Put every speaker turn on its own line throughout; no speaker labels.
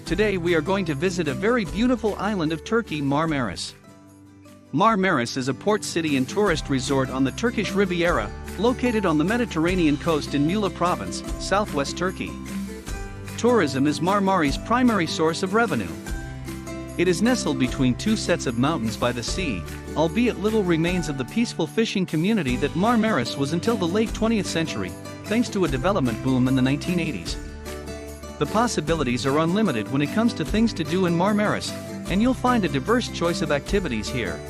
Today we are going to visit a very beautiful island of Turkey, Marmaris. Marmaris is a port city and tourist resort on the Turkish Riviera, located on the Mediterranean coast in Muğla province, southwest Turkey. Tourism is Marmaris' primary source of revenue. It is nestled between two sets of mountains by the sea, albeit little remains of the peaceful fishing community that Marmaris was until the late 20th century, thanks to a development boom in the 1980s. The possibilities are unlimited when it comes to things to do in Marmaris, and you'll find a diverse choice of activities here.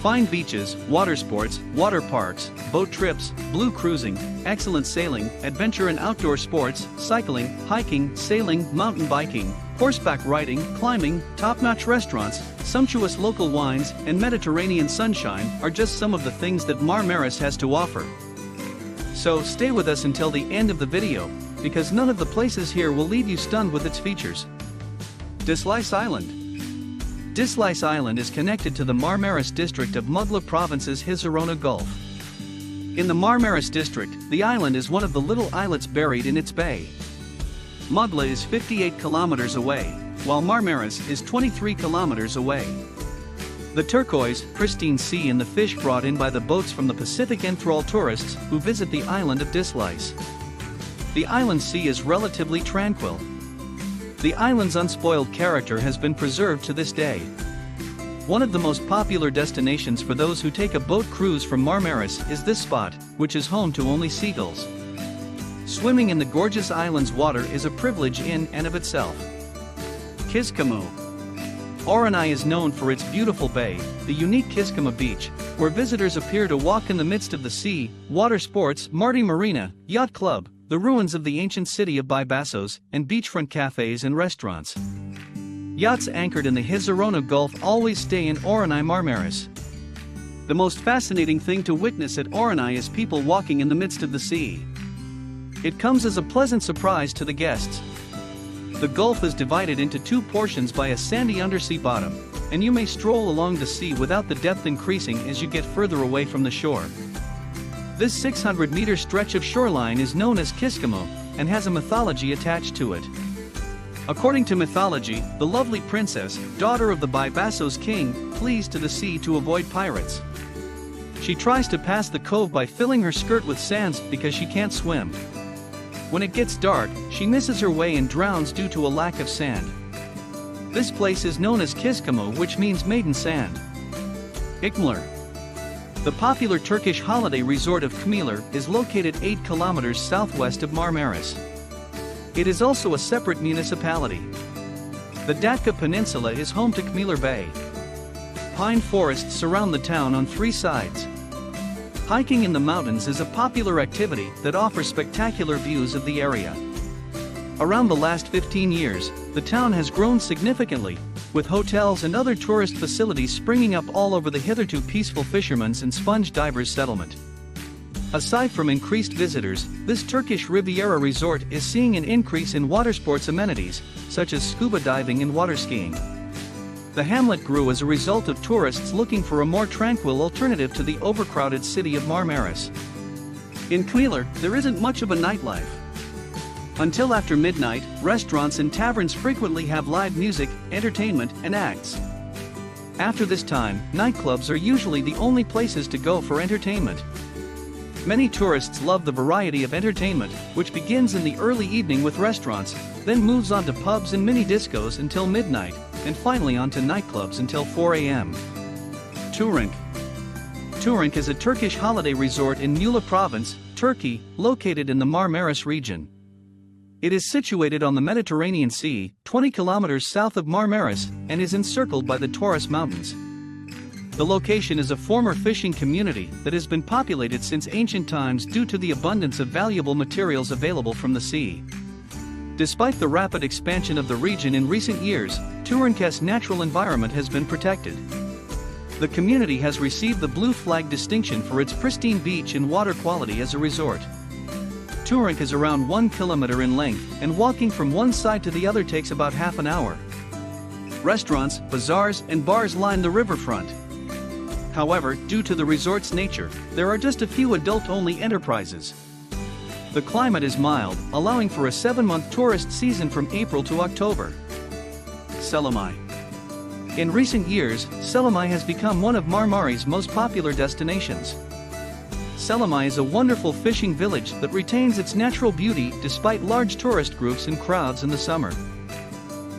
Fine beaches, water sports, water parks, boat trips, blue cruising, excellent sailing, adventure and outdoor sports, cycling, hiking, sailing, mountain biking, horseback riding, climbing, top-notch restaurants, sumptuous local wines, and Mediterranean sunshine are just some of the things that Marmaris has to offer. So stay with us until the end of the video, because none of the places here will leave you stunned with its features. Dislice Island. Dislice Island is connected to the Marmaris district of Muğla province's Hizarona Gulf. In the Marmaris district, the island is one of the little islets buried in its bay. Muğla is 58 kilometers away, while Marmaris is 23 kilometers away. The turquoise, pristine sea and the fish brought in by the boats from the Pacific enthrall tourists who visit the island of Dislice. The island sea is relatively tranquil. The island's unspoiled character has been preserved to this day. One of the most popular destinations for those who take a boat cruise from Marmaris is this spot, which is home to only seagulls. Swimming in the gorgeous island's water is a privilege in and of itself. Kizkamu. Orhanay is known for its beautiful bay, the unique Kizkama Beach, where visitors appear to walk in the midst of the sea, water sports, Marti Marina, yacht club, the ruins of the ancient city of Bybasos, and beachfront cafes and restaurants. Yachts anchored in the Hizarona Gulf always stay in Orhanay Marmaris. The most fascinating thing to witness at Orhanay is people walking in the midst of the sea. It comes as a pleasant surprise to the guests. The gulf is divided into two portions by a sandy undersea bottom, and you may stroll along the sea without the depth increasing as you get further away from the shore. This 600-meter stretch of shoreline is known as Kizkamu, and has a mythology attached to it. According to mythology, the lovely princess, daughter of the Bybasos king, flees to the sea to avoid pirates. She tries to pass the cove by filling her skirt with sands because she can't swim. When it gets dark, she misses her way and drowns due to a lack of sand. This place is known as Kizkamu, which means maiden sand. İkmiler. The popular Turkish holiday resort of Kemiler is located 8 kilometers southwest of Marmaris. It is also a separate municipality. The Datça Peninsula is home to Kemiler Bay. Pine forests surround the town on 3 sides. Hiking in the mountains is a popular activity that offers spectacular views of the area. Around the last 15 years, the town has grown significantly, with hotels and other tourist facilities springing up all over the hitherto peaceful fishermen's and sponge divers settlement. Aside from increased visitors, this Turkish Riviera resort is seeing an increase in water sports amenities, such as scuba diving and water skiing. The hamlet grew as a result of tourists looking for a more tranquil alternative to the overcrowded city of Marmaris. In Kemiler, there isn't much of a nightlife. Until after midnight, restaurants and taverns frequently have live music, entertainment, and acts. After this time, nightclubs are usually the only places to go for entertainment. Many tourists love the variety of entertainment, which begins in the early evening with restaurants, then moves on to pubs and mini discos until midnight, and finally on to nightclubs until 4 a.m. Turinc. Turinc is a Turkish holiday resort in Muğla province, Turkey, located in the Marmaris region. It is situated on the Mediterranean Sea, 20 kilometers south of Marmaris, and is encircled by the Taurus Mountains. The location is a former fishing community that has been populated since ancient times due to the abundance of valuable materials available from the sea. Despite the rapid expansion of the region in recent years, Turinc's natural environment has been protected. The community has received the Blue Flag distinction for its pristine beach and water quality as a resort. Turinc is around 1 kilometer in length, and walking from one side to the other takes about half an hour. Restaurants, bazaars, and bars line the riverfront. However, due to the resort's nature, there are just a few adult-only enterprises. The climate is mild, allowing for a 7-month tourist season from April to October. Selimiye. In recent years, Selimiye has become one of Marmaris' most popular destinations. Selimiye is a wonderful fishing village that retains its natural beauty despite large tourist groups and crowds in the summer.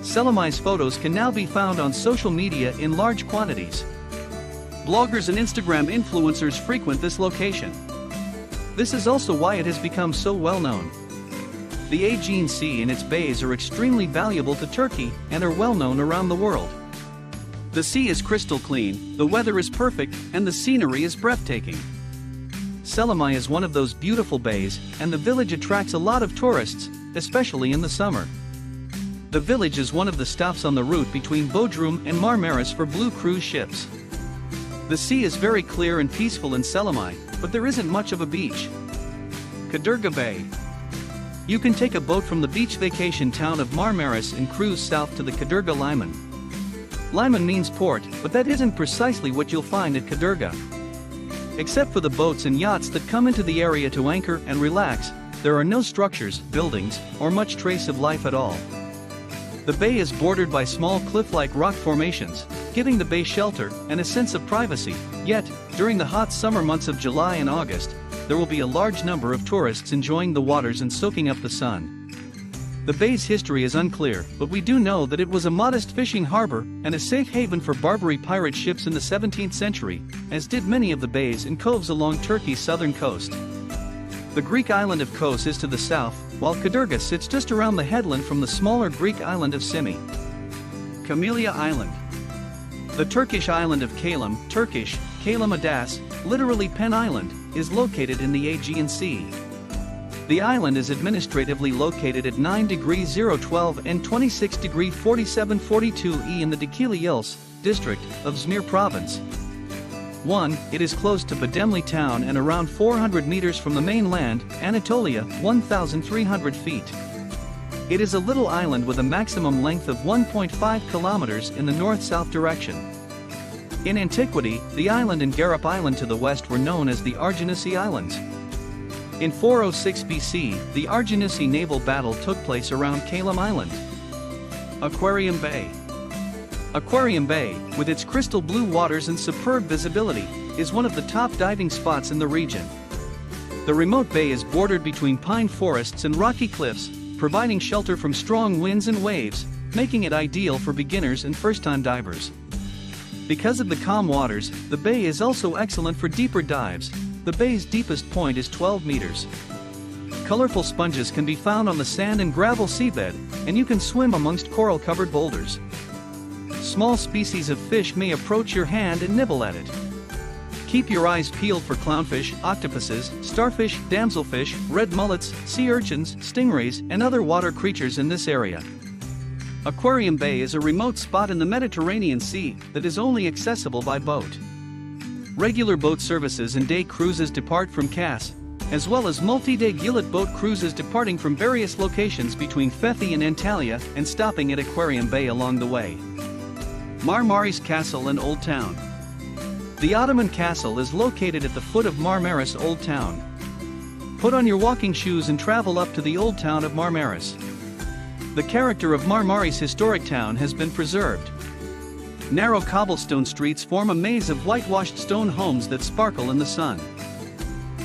Selimiye's photos can now be found on social media in large quantities. Bloggers and Instagram influencers frequent this location. This is also why it has become so well known. The Aegean Sea and its bays are extremely valuable to Turkey and are well known around the world. The sea is crystal clean, the weather is perfect, and the scenery is breathtaking. Selimiye is one of those beautiful bays, and the village attracts a lot of tourists, especially in the summer. The village is one of the stops on the route between Bodrum and Marmaris for blue cruise ships. The sea is very clear and peaceful in Selimiye, but there isn't much of a beach. Kadırga Bay. You can take a boat from the beach vacation town of Marmaris and cruise south to the Kadırga Liman. Liman means port, but that isn't precisely what you'll find at Kadırga. Except for the boats and yachts that come into the area to anchor and relax, there are no structures, buildings, or much trace of life at all. The bay is bordered by small cliff-like rock formations, giving the bay shelter and a sense of privacy, yet, during the hot summer months of July and August, there will be a large number of tourists enjoying the waters and soaking up the sun. The bay's history is unclear, but we do know that it was a modest fishing harbor and a safe haven for Barbary pirate ships in the 17th century, as did many of the bays and coves along Turkey's southern coast. The Greek island of Kos is to the south, while Kadırga sits just around the headland from the smaller Greek island of Simi. Camellia Island. The Turkish island of Kalim, Turkish, Kalim Adas, literally Pen Island, is located in the Aegean Sea. The island is administratively located at 9°012 and 26°4742 in the Dikili Ils district of Izmir province. 1. It is close to Bademli town and around 400 meters from the mainland, Anatolia, 1,300 feet. It is a little island with a maximum length of 1.5 kilometers in the north-south direction. In antiquity, the island and Garip Island to the west were known as the Arginisi Islands. In 406 BC, the Arginisi naval battle took place around Kalim Island. Aquarium Bay. Aquarium Bay, with its crystal blue waters and superb visibility, is one of the top diving spots in the region. The remote bay is bordered between pine forests and rocky cliffs, providing shelter from strong winds and waves, making it ideal for beginners and first-time divers. Because of the calm waters, the bay is also excellent for deeper dives. The bay's deepest point is 12 meters. Colorful sponges can be found on the sand and gravel seabed, and you can swim amongst coral-covered boulders. Small species of fish may approach your hand and nibble at it. Keep your eyes peeled for clownfish, octopuses, starfish, damselfish, red mullets, sea urchins, stingrays, and other water creatures in this area. Aquarium Bay is a remote spot in the Mediterranean Sea that is only accessible by boat. Regular boat services and day cruises depart from Kas, as well as multi-day gillet boat cruises departing from various locations between Fethi and Antalya and stopping at Aquarium Bay along the way. Marmaris Castle and Old Town. The Ottoman Castle is located at the foot of Marmaris Old Town. Put on your walking shoes and travel up to the Old Town of Marmaris. The character of Marmaris historic town has been preserved. Narrow cobblestone streets form a maze of whitewashed stone homes that sparkle in the sun.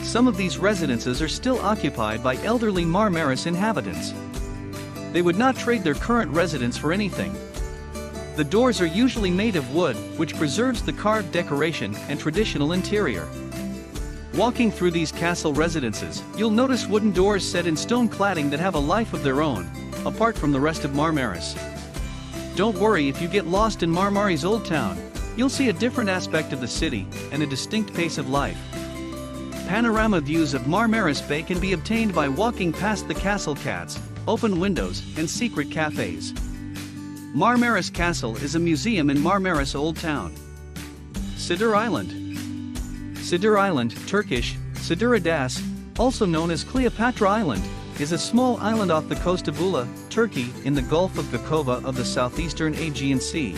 Some of these residences are still occupied by elderly Marmaris inhabitants. They would not trade their current residence for anything. The doors are usually made of wood, which preserves the carved decoration and traditional interior. Walking through these castle residences, you'll notice wooden doors set in stone cladding that have a life of their own, apart from the rest of Marmaris. Don't worry if you get lost in Marmaris Old Town, you'll see a different aspect of the city and a distinct pace of life. Panorama views of Marmaris Bay can be obtained by walking past the castle cats, open windows, and secret cafes. Marmaris Castle is a museum in Marmaris Old Town. Sidir Island. Sidir Island, Turkish, Sidir Adas, also known as Cleopatra Island, is a small island off the coast of Ula, Turkey, in the Gulf of Gakova of the southeastern Aegean Sea.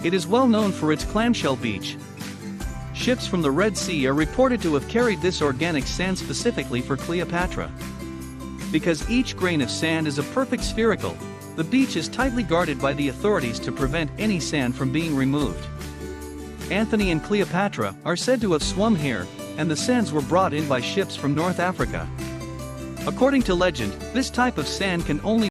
It is well known for its clamshell beach. Ships from the Red Sea are reported to have carried this organic sand specifically for Cleopatra. Because each grain of sand is a perfect spherical, The beach is tightly guarded by the authorities to prevent any sand from being removed. Anthony and Cleopatra are said to have swum here, and the sands were brought in by ships from North Africa. According to legend, this type of sand can only